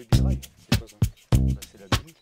baby drive. C'est quoi ça? Bah, c'est la musique.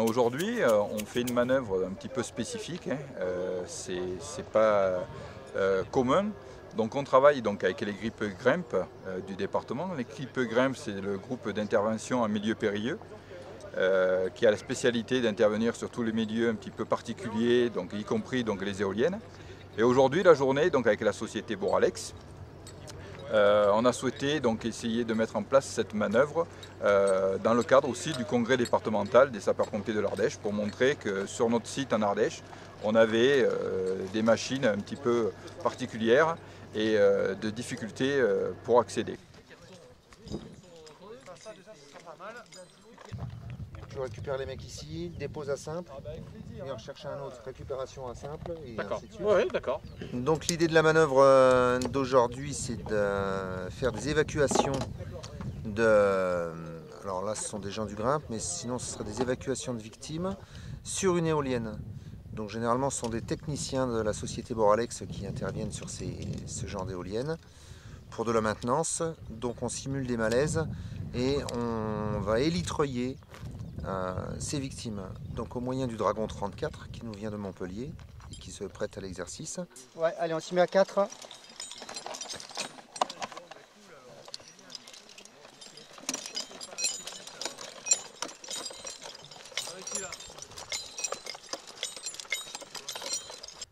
Aujourd'hui, on fait une manœuvre un petit peu spécifique, hein. C'est pas commun. Donc on travaille donc avec l'équipe GREMP du département. L'équipe GREMP, c'est le groupe d'intervention en milieu périlleux qui a la spécialité d'intervenir sur tous les milieux un petit peu particuliers, donc, y compris donc, les éoliennes. Et aujourd'hui, la journée, donc, avec la société Boralex, on a souhaité donc essayer de mettre en place cette manœuvre dans le cadre aussi du congrès départemental des sapeurs-pompiers de l'Ardèche pour montrer que sur notre site en Ardèche, on avait des machines un petit peu particulières et de difficultés pour accéder. Tu récupères les mecs ici, dépose à simple, et on cherche un autre, récupération à simple, et ainsi de suite. Oui, d'accord. Donc l'idée de la manœuvre d'aujourd'hui, c'est de faire des évacuations de... Alors là, ce sont des gens du GREMP, mais sinon ce serait des évacuations de victimes sur une éolienne. Donc généralement, ce sont des techniciens de la société Boralex qui interviennent sur ce genre d'éoliennes pour de la maintenance. Donc on simule des malaises et on va élitreiller ces victimes, donc au moyen du Dragon 34 qui nous vient de Montpellier et qui se prête à l'exercice. Ouais, allez, on s'y met à 4.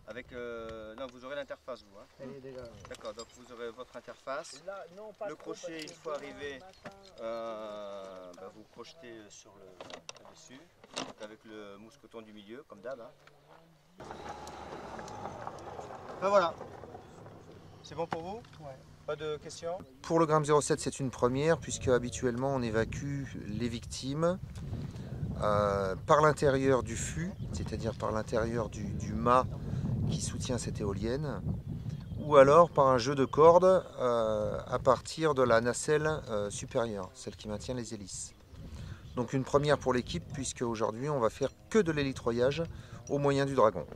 Avec, non, vous aurez l'interface, vous. Hein. D'accord, donc vous aurez votre interface. Là, non, pas le crochet, une fois arrivé, vous crochetez sur le dessus, avec le mousqueton du milieu, comme d'hab. Hein. Ben voilà. C'est bon pour vous? Ouais. Pas de questions? Pour le gramme 07, c'est une première, puisque habituellement on évacue les victimes par l'intérieur du fût, c'est-à-dire par l'intérieur du mât qui soutient cette éolienne, ou alors par un jeu de cordes à partir de la nacelle supérieure, celle qui maintient les hélices. Donc une première pour l'équipe, puisque aujourd'hui on va faire que de l'élitroyage au moyen du Dragon.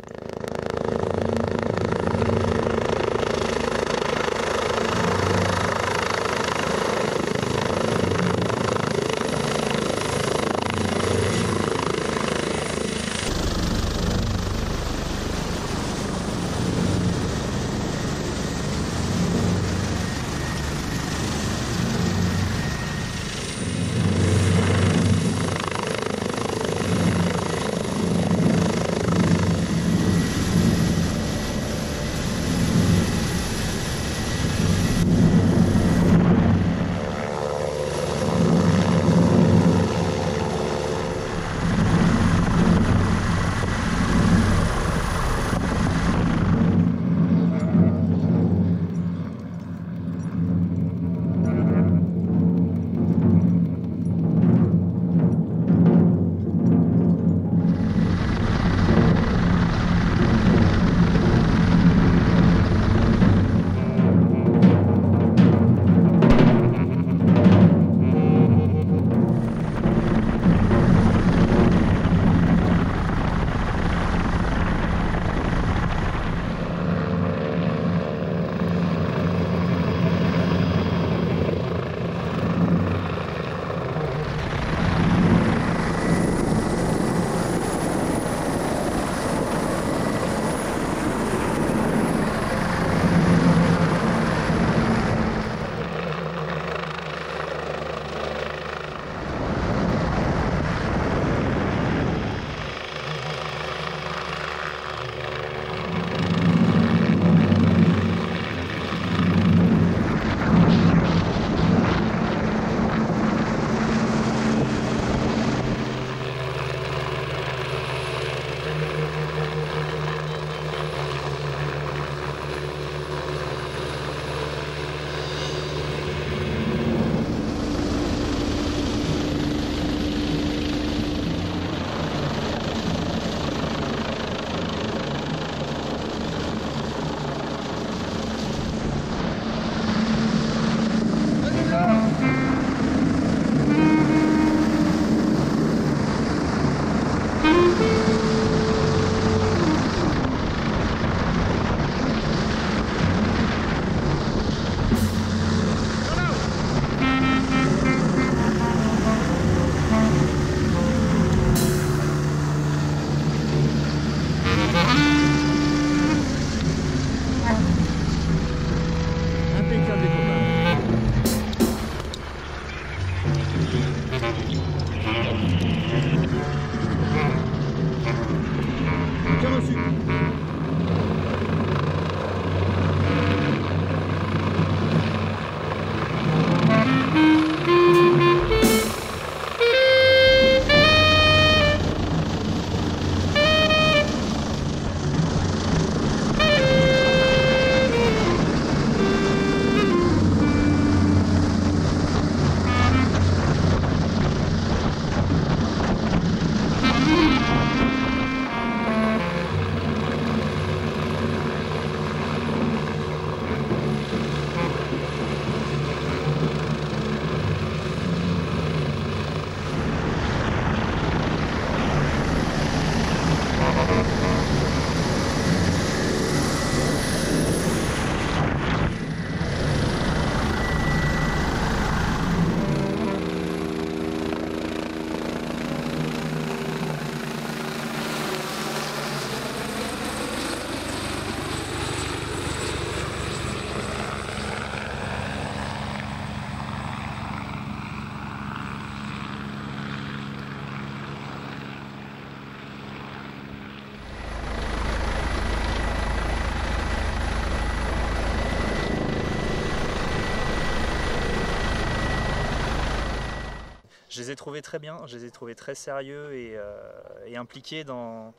Je les ai trouvés très bien, je les ai trouvés très sérieux et impliqués dans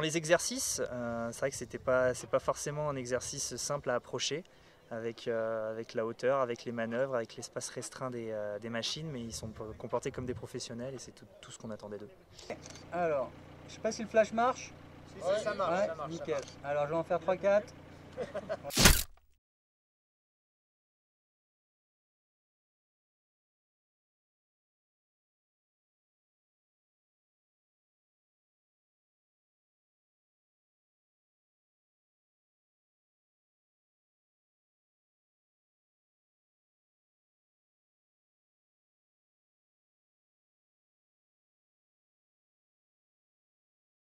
les exercices. C'est vrai que c'est pas forcément un exercice simple à approcher avec la hauteur, avec les manœuvres, avec l'espace restreint des machines, mais ils sont comportés comme des professionnels et c'est tout ce qu'on attendait d'eux. Alors, je sais pas si le flash marche. Si, ça marche, Ouais, ça marche. nickel. Alors je vais en faire 3-4.